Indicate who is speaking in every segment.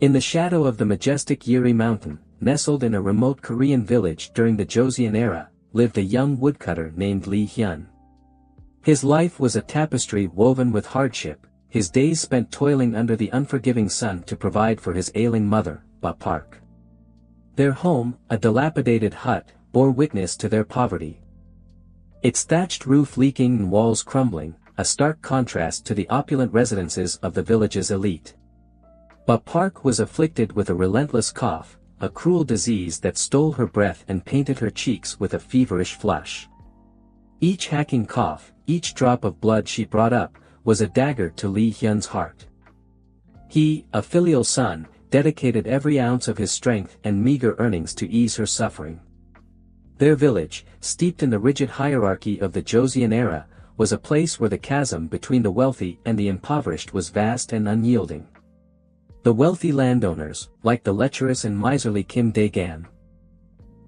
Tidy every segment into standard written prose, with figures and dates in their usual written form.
Speaker 1: In the shadow of the majestic Yiri Mountain, nestled in a remote Korean village during the Joseon era, lived a young woodcutter named Lee Hyun. His life was a tapestry woven with hardship, his days spent toiling under the unforgiving sun to provide for his ailing mother, Ba Park. Their home, a dilapidated hut, bore witness to their poverty. Its thatched roof leaking and walls crumbling, a stark contrast to the opulent residences of the village's elite. Ba Park was afflicted with a relentless cough, a cruel disease that stole her breath and painted her cheeks with a feverish flush. Each hacking cough, each drop of blood she brought up, was a dagger to Lee Hyun's heart. He, a filial son, dedicated every ounce of his strength and meager earnings to ease her suffering. Their village, steeped in the rigid hierarchy of the Joseon era, was a place where the chasm between the wealthy and the impoverished was vast and unyielding. The wealthy landowners, like the lecherous and miserly Kim Dae-gam,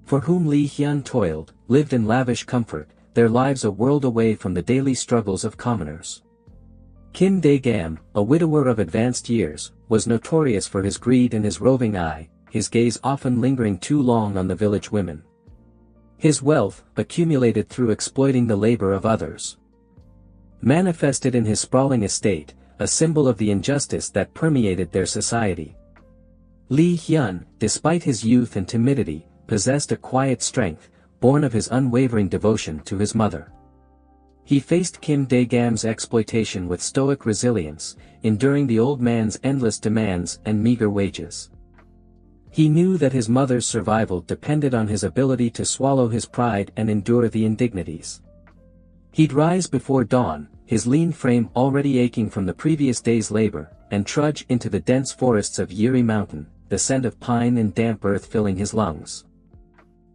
Speaker 1: for whom Lee Hyun toiled, lived in lavish comfort, their lives a world away from the daily struggles of commoners. Kim Dae-gam, a widower of advanced years, was notorious for his greed and his roving eye, his gaze often lingering too long on the village women. His wealth, accumulated through exploiting the labor of others, manifested in his sprawling estate, a symbol of the injustice that permeated their society. Lee Hyun, despite his youth and timidity, possessed a quiet strength, born of his unwavering devotion to his mother. He faced Kim Dae-gam's exploitation with stoic resilience, enduring the old man's endless demands and meager wages. He knew that his mother's survival depended on his ability to swallow his pride and endure the indignities. He'd rise before dawn, his lean frame already aching from the previous day's labor, and trudge into the dense forests of Yiri Mountain, the scent of pine and damp earth filling his lungs.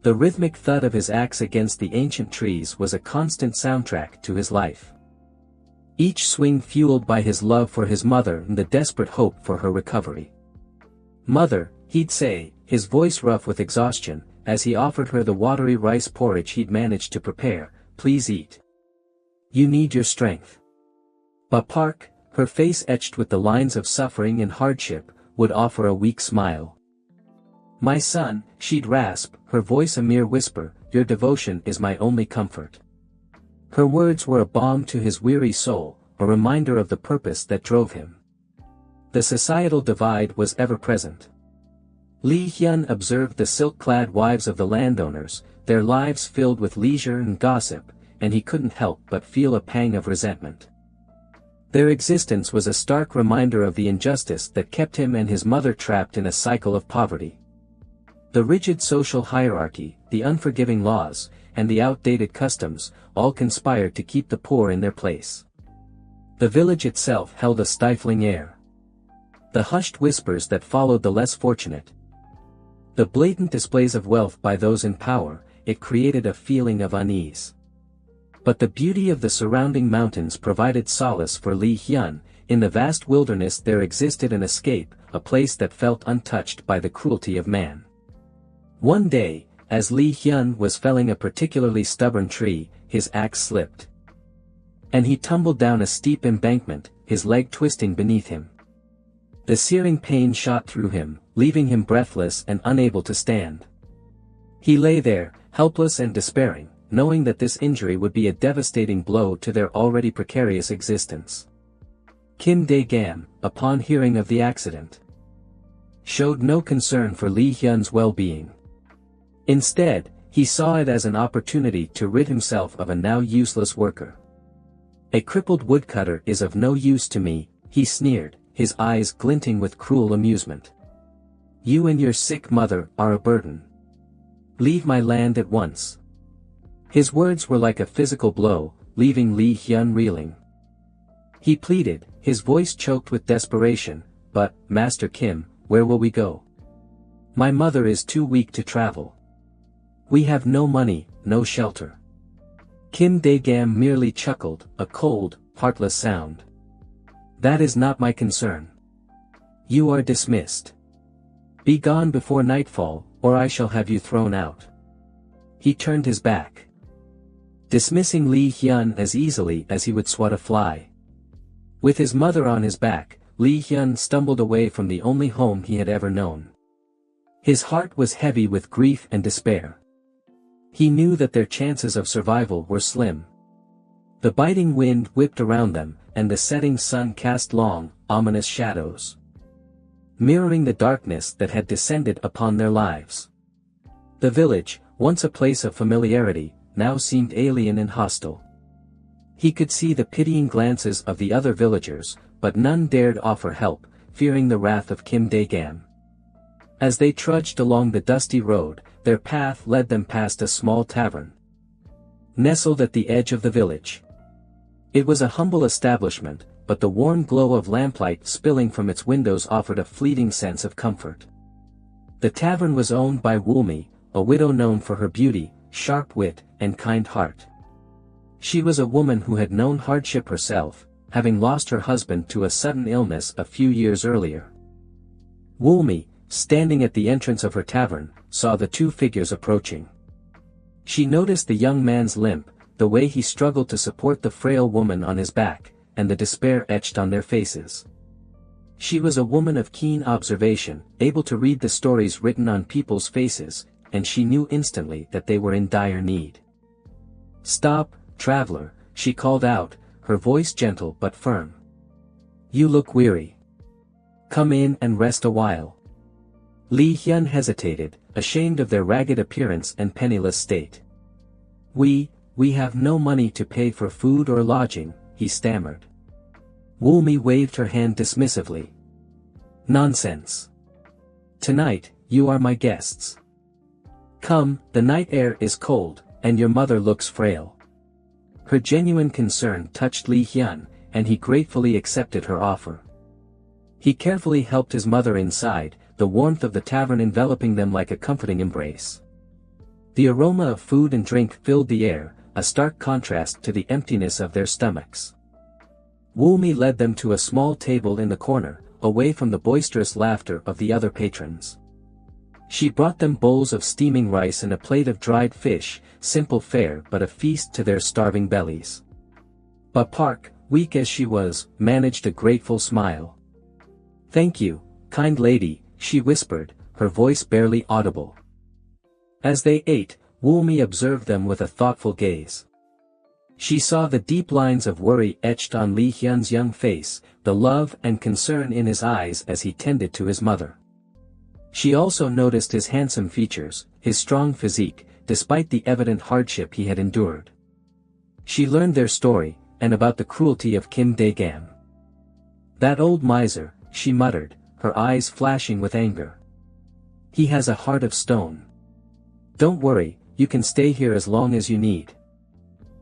Speaker 1: The rhythmic thud of his axe against the ancient trees was a constant soundtrack to his life. Each swing fueled by his love for his mother and the desperate hope for her recovery. "Mother," he'd say, his voice rough with exhaustion, as he offered her the watery rice porridge he'd managed to prepare, "please eat. You need your strength." Ba Park, her face etched with the lines of suffering and hardship, would offer a weak smile. "My son," she'd rasp, her voice a mere whisper, "your devotion is my only comfort." Her words were a balm to his weary soul, a reminder of the purpose that drove him. The societal divide was ever present. Lee Hyun observed the silk-clad wives of the landowners, their lives filled with leisure and gossip, and he couldn't help but feel a pang of resentment. Their existence was a stark reminder of the injustice that kept him and his mother trapped in a cycle of poverty. The rigid social hierarchy, the unforgiving laws, and the outdated customs, all conspired to keep the poor in their place. The village itself held a stifling air. The hushed whispers that followed the less fortunate, the blatant displays of wealth by those in power, it created a feeling of unease. But the beauty of the surrounding mountains provided solace for Lee Hyun. In the vast wilderness there existed an escape, a place that felt untouched by the cruelty of man. One day, as Lee Hyun was felling a particularly stubborn tree, his axe slipped, and he tumbled down a steep embankment, his leg twisting beneath him. The searing pain shot through him, leaving him breathless and unable to stand. He lay there, helpless and despairing, knowing that this injury would be a devastating blow to their already precarious existence. Kim Dae-gam, upon hearing of the accident, showed no concern for Lee Hyun's well-being. Instead, he saw it as an opportunity to rid himself of a now useless worker. "A crippled woodcutter is of no use to me," he sneered, his eyes glinting with cruel amusement. "You and your sick mother are a burden. Leave my land at once." His words were like a physical blow, leaving Lee Hyun reeling. He pleaded, his voice choked with desperation, "But, Master Kim, where will we go? My mother is too weak to travel. We have no money, no shelter." Kim Dae-gam merely chuckled, a cold, heartless sound. "That is not my concern. You are dismissed. Be gone before nightfall, or I shall have you thrown out." He turned his back, dismissing Lee Hyun as easily as he would swat a fly. With his mother on his back, Lee Hyun stumbled away from the only home he had ever known. His heart was heavy with grief and despair. He knew that their chances of survival were slim. The biting wind whipped around them, and the setting sun cast long, ominous shadows, mirroring the darkness that had descended upon their lives. The village, once a place of familiarity, now seemed alien and hostile. He could see the pitying glances of the other villagers, but none dared offer help, fearing the wrath of Kim Dae-gam. As they trudged along the dusty road, their path led them past a small tavern, nestled at the edge of the village. It was a humble establishment, but the warm glow of lamplight spilling from its windows offered a fleeting sense of comfort. The tavern was owned by Wolmae, a widow known for her beauty, sharp wit, and kind heart. She was a woman who had known hardship herself, having lost her husband to a sudden illness a few years earlier. Wolmae, standing at the entrance of her tavern, saw the two figures approaching. She noticed the young man's limp, the way he struggled to support the frail woman on his back, and the despair etched on their faces. She was a woman of keen observation, able to read the stories written on people's faces, and she knew instantly that they were in dire need. "Stop, traveler," she called out, her voice gentle but firm. "You look weary. Come in and rest a while." Lee Hyun hesitated, ashamed of their ragged appearance and penniless state. We have no money to pay for food or lodging," he stammered. Wolmae waved her hand dismissively. "Nonsense. Tonight, you are my guests. Come, the night air is cold, and your mother looks frail." Her genuine concern touched Lee Hyun, and he gratefully accepted her offer. He carefully helped his mother inside, the warmth of the tavern enveloping them like a comforting embrace. The aroma of food and drink filled the air, a stark contrast to the emptiness of their stomachs. Wolmae led them to a small table in the corner, away from the boisterous laughter of the other patrons. She brought them bowls of steaming rice and a plate of dried fish, simple fare but a feast to their starving bellies. But Park, weak as she was, managed a grateful smile. "Thank you, kind lady," she whispered, her voice barely audible. As they ate, Wolmae observed them with a thoughtful gaze. She saw the deep lines of worry etched on Lee Hyun's young face, the love and concern in his eyes as he tended to his mother. She also noticed his handsome features, his strong physique, despite the evident hardship he had endured. She learned their story, and about the cruelty of Kim Dae-gam. "That old miser," she muttered, her eyes flashing with anger. "He has a heart of stone. Don't worry, you can stay here as long as you need.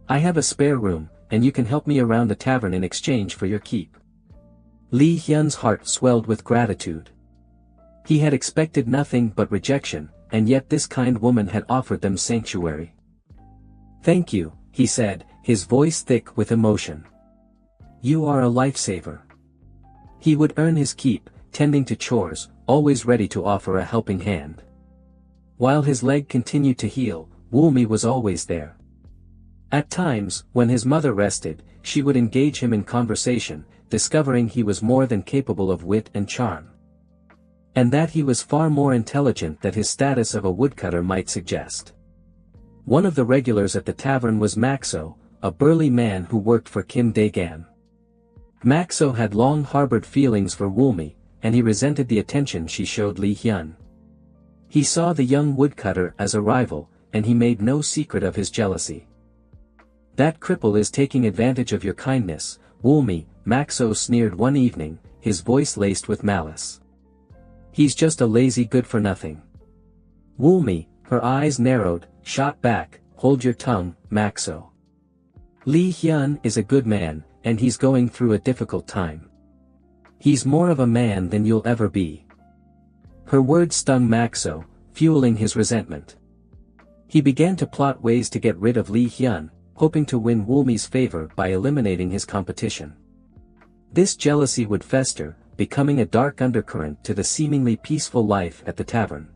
Speaker 1: I have a spare room, and you can help me around the tavern in exchange for your keep." Lee Hyun's heart swelled with gratitude. He had expected nothing but rejection, and yet this kind woman had offered them sanctuary. "Thank you," he said, his voice thick with emotion. "You are a lifesaver." He would earn his keep, tending to chores, always ready to offer a helping hand. While his leg continued to heal, Wolmae was always there. At times, when his mother rested, she would engage him in conversation, discovering he was more than capable of wit and charm. And that he was far more intelligent than his status of a woodcutter might suggest. One of the regulars at the tavern was Maxo, a burly man who worked for Kim Dae-gam. Maxo had long harbored feelings for Wolmae, and he resented the attention she showed Lee Hyun. He saw the young woodcutter as a rival, and he made no secret of his jealousy. "That cripple is taking advantage of your kindness, Wolmae," Maxo sneered one evening, his voice laced with malice. "He's just a lazy good-for-nothing." Wolmae, her eyes narrowed, shot back, "Hold your tongue, Maxo. Lee Hyun is a good man, and he's going through a difficult time. He's more of a man than you'll ever be." Her words stung Maxo, fueling his resentment. He began to plot ways to get rid of Lee Hyun, hoping to win Wolmae's favor by eliminating his competition. This jealousy would fester, becoming a dark undercurrent to the seemingly peaceful life at the tavern.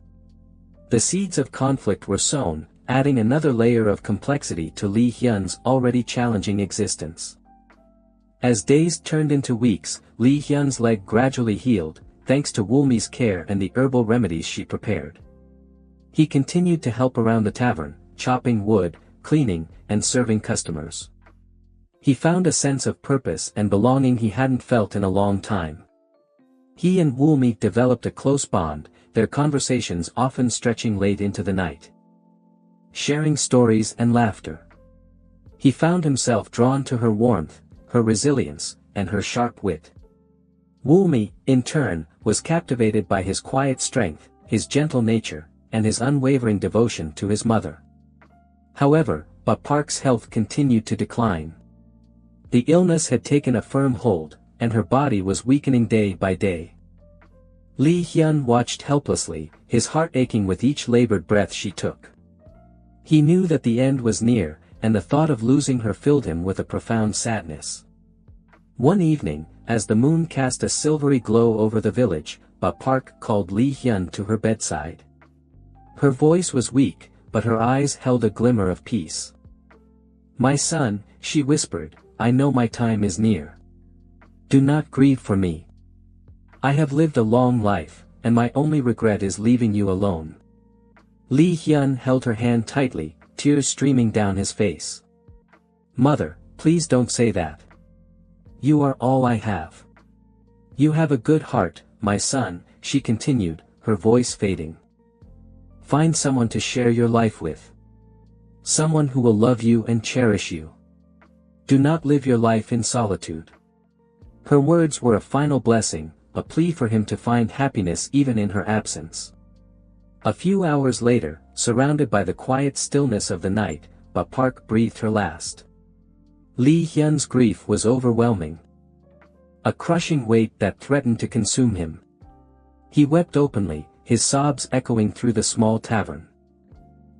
Speaker 1: The seeds of conflict were sown, adding another layer of complexity to Lee Hyun's already challenging existence. As days turned into weeks, Lee Hyun's leg gradually healed, thanks to Wolmae's care and the herbal remedies she prepared. He continued to help around the tavern, chopping wood, cleaning, and serving customers. He found a sense of purpose and belonging he hadn't felt in a long time. He and Wolmae developed a close bond, their conversations often stretching late into the night. Sharing stories and laughter. He found himself drawn to her warmth, her resilience, and her sharp wit. Wolmae, in turn, was captivated by his quiet strength, his gentle nature, and his unwavering devotion to his mother. However, Park's health continued to decline. The illness had taken a firm hold, and her body was weakening day by day. Lee Hyun watched helplessly, his heart aching with each labored breath she took. He knew that the end was near, and the thought of losing her filled him with a profound sadness. One evening, as the moon cast a silvery glow over the village, Park called Lee Hyun to her bedside. Her voice was weak, but her eyes held a glimmer of peace. "My son," she whispered, "I know my time is near. Do not grieve for me. I have lived a long life, and my only regret is leaving you alone." Lee Hyun held her hand tightly, tears streaming down his face. "Mother, please don't say that. You are all I have. You have a good heart, my son," she continued, her voice fading. "Find someone to share your life with. Someone who will love you and cherish you. Do not live your life in solitude." Her words were a final blessing, a plea for him to find happiness even in her absence. A few hours later, surrounded by the quiet stillness of the night, Park breathed her last. Lee Hyun's grief was overwhelming. A crushing weight that threatened to consume him. He wept openly, his sobs echoing through the small tavern.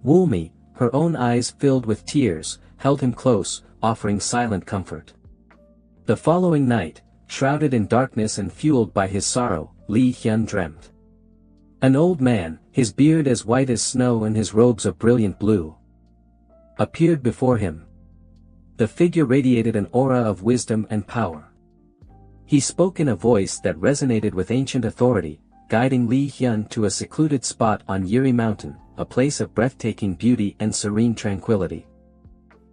Speaker 1: Wolmae, her own eyes filled with tears, held him close, offering silent comfort. The following night, shrouded in darkness and fueled by his sorrow, Lee Hyun dreamt. An old man, his beard as white as snow and his robes of brilliant blue, appeared before him. The figure radiated an aura of wisdom and power. He spoke in a voice that resonated with ancient authority, guiding Lee Hyun to a secluded spot on Yuri Mountain, a place of breathtaking beauty and serene tranquility.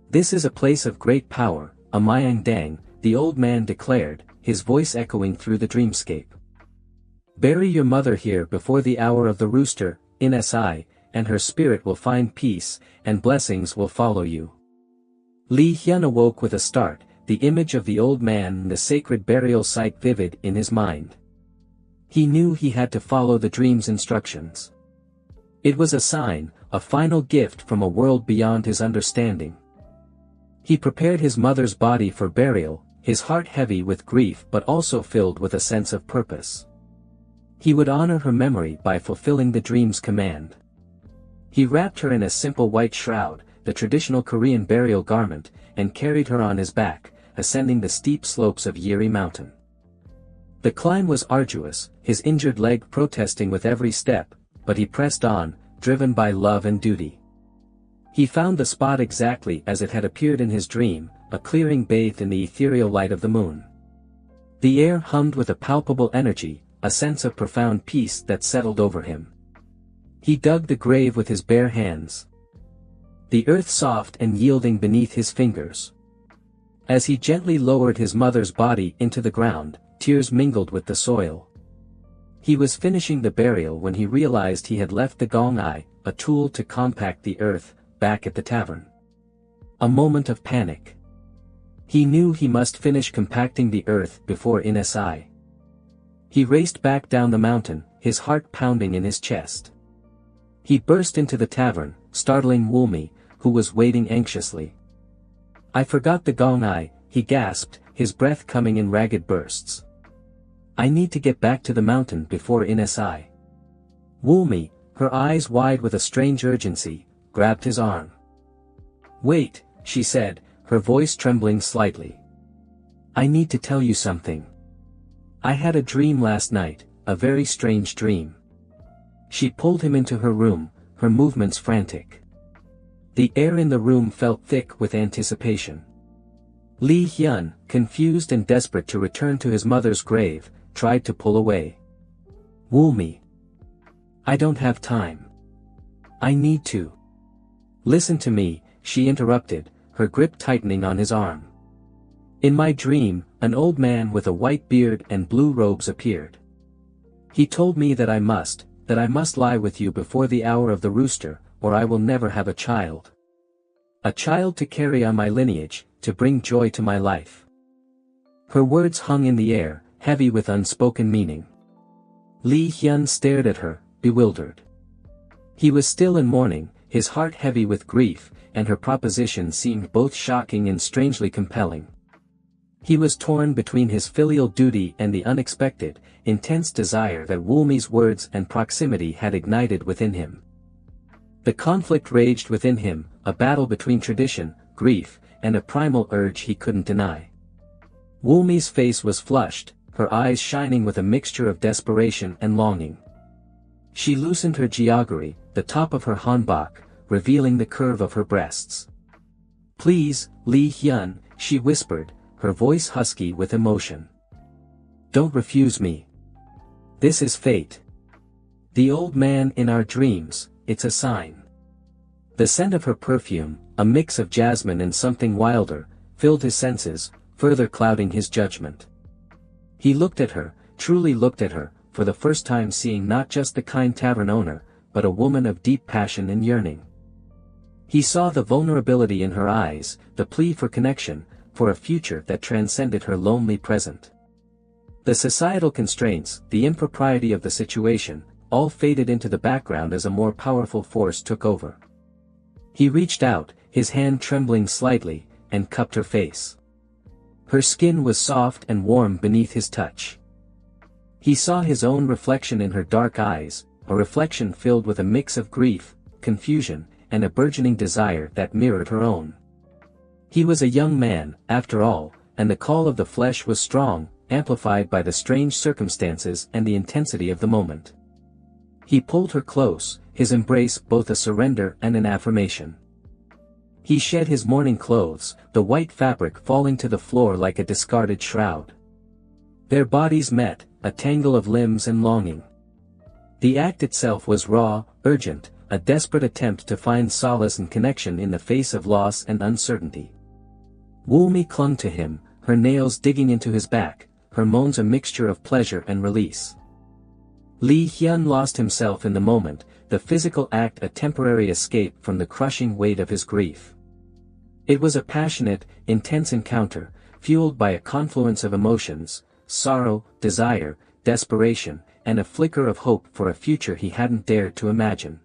Speaker 1: "This is a place of great power, a Myeongdang," the old man declared, his voice echoing through the dreamscape. "Bury your mother here before the hour of the rooster, in Si, and her spirit will find peace, and blessings will follow you." Lee Hyun awoke with a start, the image of the old man and the sacred burial site vivid in his mind. He knew he had to follow the dream's instructions. It was a sign, a final gift from a world beyond his understanding. He prepared his mother's body for burial, his heart heavy with grief but also filled with a sense of purpose. He would honor her memory by fulfilling the dream's command. He wrapped her in a simple white shroud, the traditional Korean burial garment, and carried her on his back, ascending the steep slopes of Yuri Mountain. The climb was arduous, his injured leg protesting with every step, but he pressed on, driven by love and duty. He found the spot exactly as it had appeared in his dream, a clearing bathed in the ethereal light of the moon. The air hummed with a palpable energy, a sense of profound peace that settled over him. He dug the grave with his bare hands. The earth soft and yielding beneath his fingers. As he gently lowered his mother's body into the ground, tears mingled with the soil. He was finishing the burial when he realized he had left the gong-ai, a tool to compact the earth, back at the tavern. A moment of panic. He knew he must finish compacting the earth before Si. He raced back down the mountain, his heart pounding in his chest. He burst into the tavern, startling Wolmae, who was waiting anxiously. "I forgot the gong-ai," he gasped, his breath coming in ragged bursts. "I need to get back to the mountain before Si." Wolmae, her eyes wide with a strange urgency, grabbed his arm. "Wait," she said, her voice trembling slightly. "I need to tell you something. I had a dream last night, a very strange dream." She pulled him into her room, her movements frantic. The air in the room felt thick with anticipation. Li Hyun, confused and desperate to return to his mother's grave, tried to pull away. Wolmae. I don't have time. I need to. Listen to me, she interrupted, her grip tightening on his arm. In my dream, an old man with a white beard and blue robes appeared. He told me that I must lie with you before the hour of the rooster, or I will never have a child. A child to carry on my lineage, to bring joy to my life. Her words hung in the air, heavy with unspoken meaning. Li Hyun stared at her, bewildered. He was still in mourning, his heart heavy with grief, and her proposition seemed both shocking and strangely compelling. He was torn between his filial duty and the unexpected, intense desire that Wolmae's words and proximity had ignited within him. The conflict raged within him, a battle between tradition, grief, and a primal urge he couldn't deny. Wolmae's face was flushed, her eyes shining with a mixture of desperation and longing. She loosened her jigari, the top of her hanbok, revealing the curve of her breasts. Please, Li Hyun, she whispered, her voice husky with emotion. Don't refuse me. This is fate. The old man in our dreams, it's a sign. The scent of her perfume, a mix of jasmine and something wilder, filled his senses, further clouding his judgment. He looked at her, truly looked at her, for the first time seeing not just the kind tavern owner, but a woman of deep passion and yearning. He saw the vulnerability in her eyes, the plea for connection, for a future that transcended her lonely present. The societal constraints, the impropriety of the situation, all faded into the background as a more powerful force took over. He reached out, his hand trembling slightly, and cupped her face. Her skin was soft and warm beneath his touch. He saw his own reflection in her dark eyes, a reflection filled with a mix of grief, confusion, and a burgeoning desire that mirrored her own. He was a young man, after all, and the call of the flesh was strong, amplified by the strange circumstances and the intensity of the moment. He pulled her close, his embrace both a surrender and an affirmation. He shed his mourning clothes, the white fabric falling to the floor like a discarded shroud. Their bodies met, a tangle of limbs and longing. The act itself was raw, urgent, a desperate attempt to find solace and connection in the face of loss and uncertainty. Wolmae clung to him, her nails digging into his back, her moans a mixture of pleasure and release. Li Hyun lost himself in the moment, the physical act a temporary escape from the crushing weight of his grief. It was a passionate, intense encounter, fueled by a confluence of emotions, sorrow, desire, desperation, and a flicker of hope for a future he hadn't dared to imagine.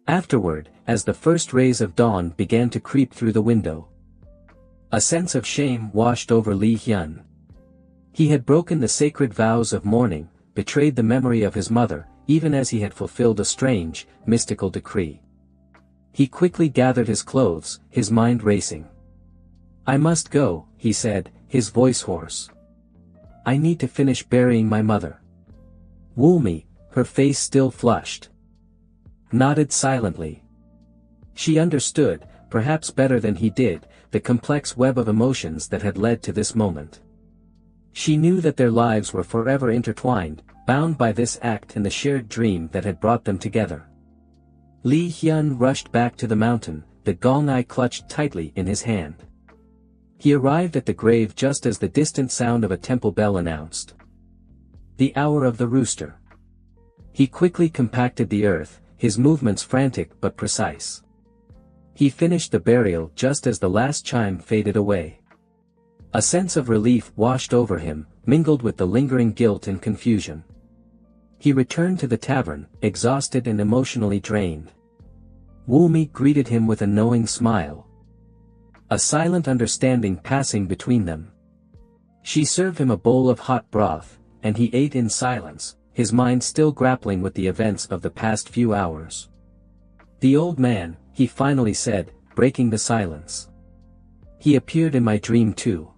Speaker 1: Afterward, as the first rays of dawn began to creep through the window, a sense of shame washed over Li Hyun. He had broken the sacred vows of mourning, betrayed the memory of his mother, even as he had fulfilled a strange, mystical decree. He quickly gathered his clothes, his mind racing. I must go, he said, his voice hoarse. I need to finish burying my mother. Wolmae, her face still flushed, nodded silently. She understood, perhaps better than he did, the complex web of emotions that had led to this moment. She knew that their lives were forever intertwined, bound by this act and the shared dream that had brought them together. Li Hyun rushed back to the mountain, the gong-ai clutched tightly in his hand. He arrived at the grave just as the distant sound of a temple bell announced the hour of the rooster. He quickly compacted the earth, his movements frantic but precise. He finished the burial just as the last chime faded away. A sense of relief washed over him, mingled with the lingering guilt and confusion. He returned to the tavern, exhausted and emotionally drained. Wolmae greeted him with a knowing smile, a silent understanding passing between them. She served him a bowl of hot broth, and he ate in silence, his mind still grappling with the events of the past few hours. The old man, he finally said, breaking the silence. He appeared in my dream too.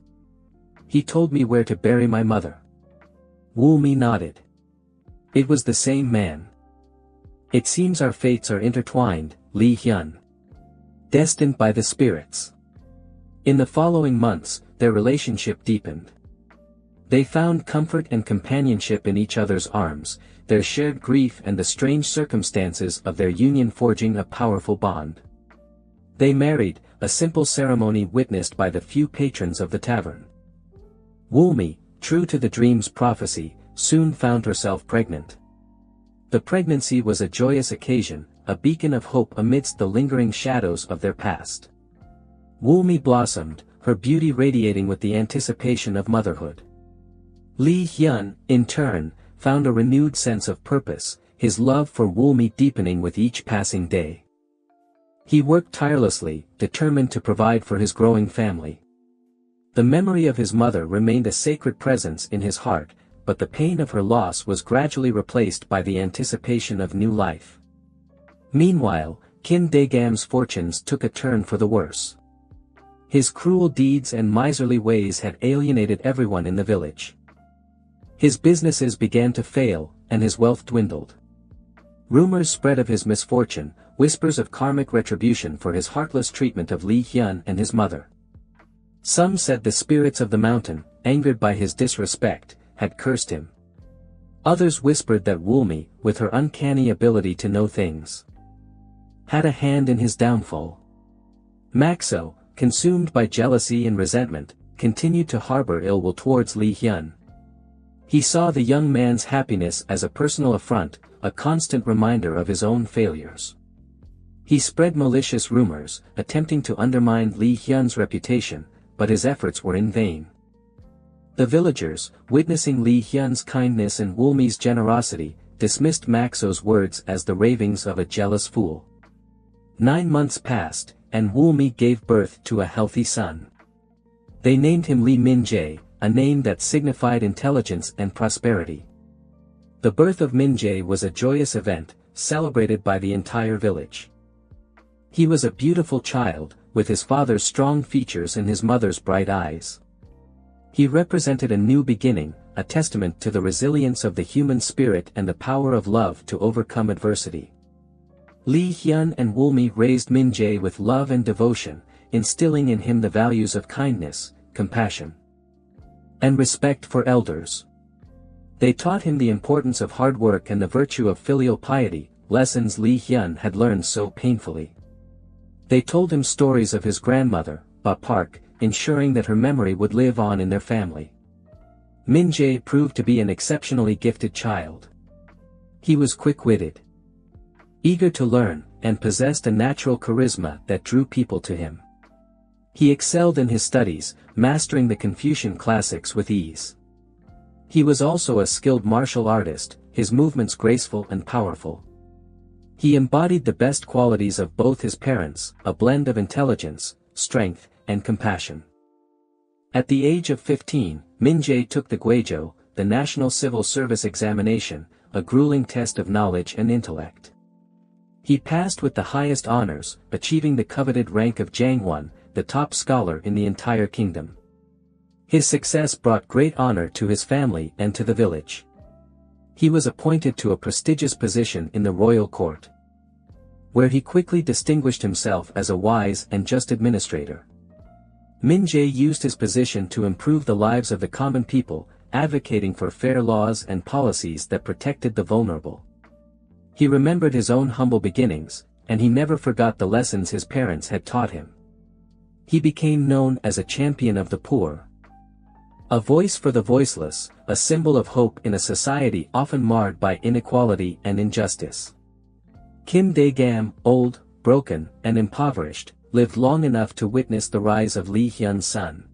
Speaker 1: He told me where to bury my mother. Wolmae nodded. It was the same man. It seems our fates are intertwined, Li Hyun. Destined by the spirits. In the following months, their relationship deepened. They found comfort and companionship in each other's arms, their shared grief and the strange circumstances of their union forging a powerful bond. They married, a simple ceremony witnessed by the few patrons of the tavern. Wolmae, true to the dream's prophecy, soon found herself pregnant. The pregnancy was a joyous occasion, a beacon of hope amidst the lingering shadows of their past. Wolmae blossomed, her beauty radiating with the anticipation of motherhood. Lee Hyun, in turn, found a renewed sense of purpose, his love for Wolmae deepening with each passing day. He worked tirelessly, determined to provide for his growing family. The memory of his mother remained a sacred presence in his heart, but the pain of her loss was gradually replaced by the anticipation of new life. Meanwhile, Kim Dae-gam's fortunes took a turn for the worse. His cruel deeds and miserly ways had alienated everyone in the village. His businesses began to fail, and his wealth dwindled. Rumors spread of his misfortune, whispers of karmic retribution for his heartless treatment of Lee Hyun and his mother. Some said the spirits of the mountain, angered by his disrespect, had cursed him. Others whispered that Wolmae, with her uncanny ability to know things, had a hand in his downfall. Maxo, consumed by jealousy and resentment, continued to harbor ill will towards Lee Hyun. He saw the young man's happiness as a personal affront, a constant reminder of his own failures. He spread malicious rumors, attempting to undermine Lee Hyun's reputation, but his efforts were in vain. The villagers, witnessing Lee Hyun's kindness and Wolmae's generosity, dismissed Maxo's words as the ravings of a jealous fool. 9 months passed, and Wolmae gave birth to a healthy son. They named him Lee Min-jae, a name that signified intelligence and prosperity. The birth of Min-jae was a joyous event, celebrated by the entire village. He was a beautiful child, with his father's strong features and his mother's bright eyes. He represented a new beginning, a testament to the resilience of the human spirit and the power of love to overcome adversity. Lee Hyun and Wolmae raised Min-jae with love and devotion, instilling in him the values of kindness, compassion, and respect for elders. They taught him the importance of hard work and the virtue of filial piety, lessons Lee Hyun had learned so painfully. They told him stories of his grandmother, Ba Park, ensuring that her memory would live on in their family. Min-jae proved to be an exceptionally gifted child. He was quick-witted, eager to learn, and possessed a natural charisma that drew people to him. He excelled in his studies, mastering the Confucian classics with ease. He was also a skilled martial artist, his movements graceful and powerful. He embodied the best qualities of both his parents, a blend of intelligence, strength, and compassion. At the age of 15, Min-jae took the Guizhou, the National Civil Service Examination, a grueling test of knowledge and intellect. He passed with the highest honors, achieving the coveted rank of Jangwon, the top scholar in the entire kingdom. His success brought great honor to his family and to the village. He was appointed to a prestigious position in the royal court, where he quickly distinguished himself as a wise and just administrator. Min-jae used his position to improve the lives of the common people, advocating for fair laws and policies that protected the vulnerable. He remembered his own humble beginnings, and he never forgot the lessons his parents had taught him. He became known as a champion of the poor, a voice for the voiceless, a symbol of hope in a society often marred by inequality and injustice. Kim Dae-gam, old, broken, and impoverished, lived long enough to witness the rise of Lee Hyun's son.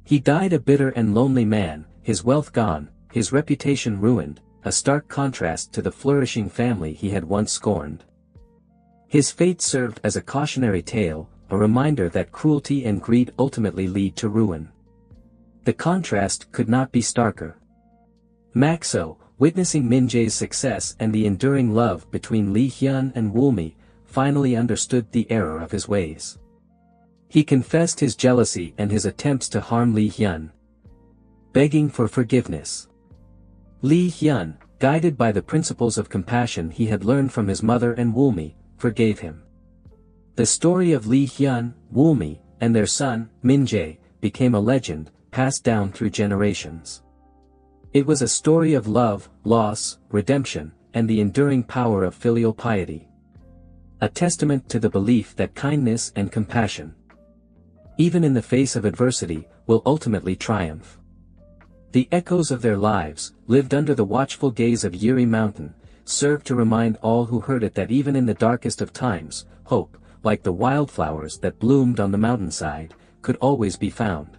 Speaker 1: He died a bitter and lonely man, his wealth gone, his reputation ruined, a stark contrast to the flourishing family he had once scorned. His fate served as a cautionary tale, a reminder that cruelty and greed ultimately lead to ruin. The contrast could not be starker. Maxo, witnessing Min-jae's success and the enduring love between Lee Hyun and Wolmae, finally understood the error of his ways. He confessed his jealousy and his attempts to harm Lee Hyun, begging for forgiveness. Lee Hyun, guided by the principles of compassion he had learned from his mother and Wolmae, forgave him. The story of Lee Hyun, Wolmae, and their son, Minjae, became a legend, passed down through generations. It was a story of love, loss, redemption, and the enduring power of filial piety. A testament to the belief that kindness and compassion, even in the face of adversity, will ultimately triumph. The echoes of their lives, lived under the watchful gaze of Yuri Mountain, serve to remind all who heard it that even in the darkest of times, hope, like the wildflowers that bloomed on the mountainside, could always be found.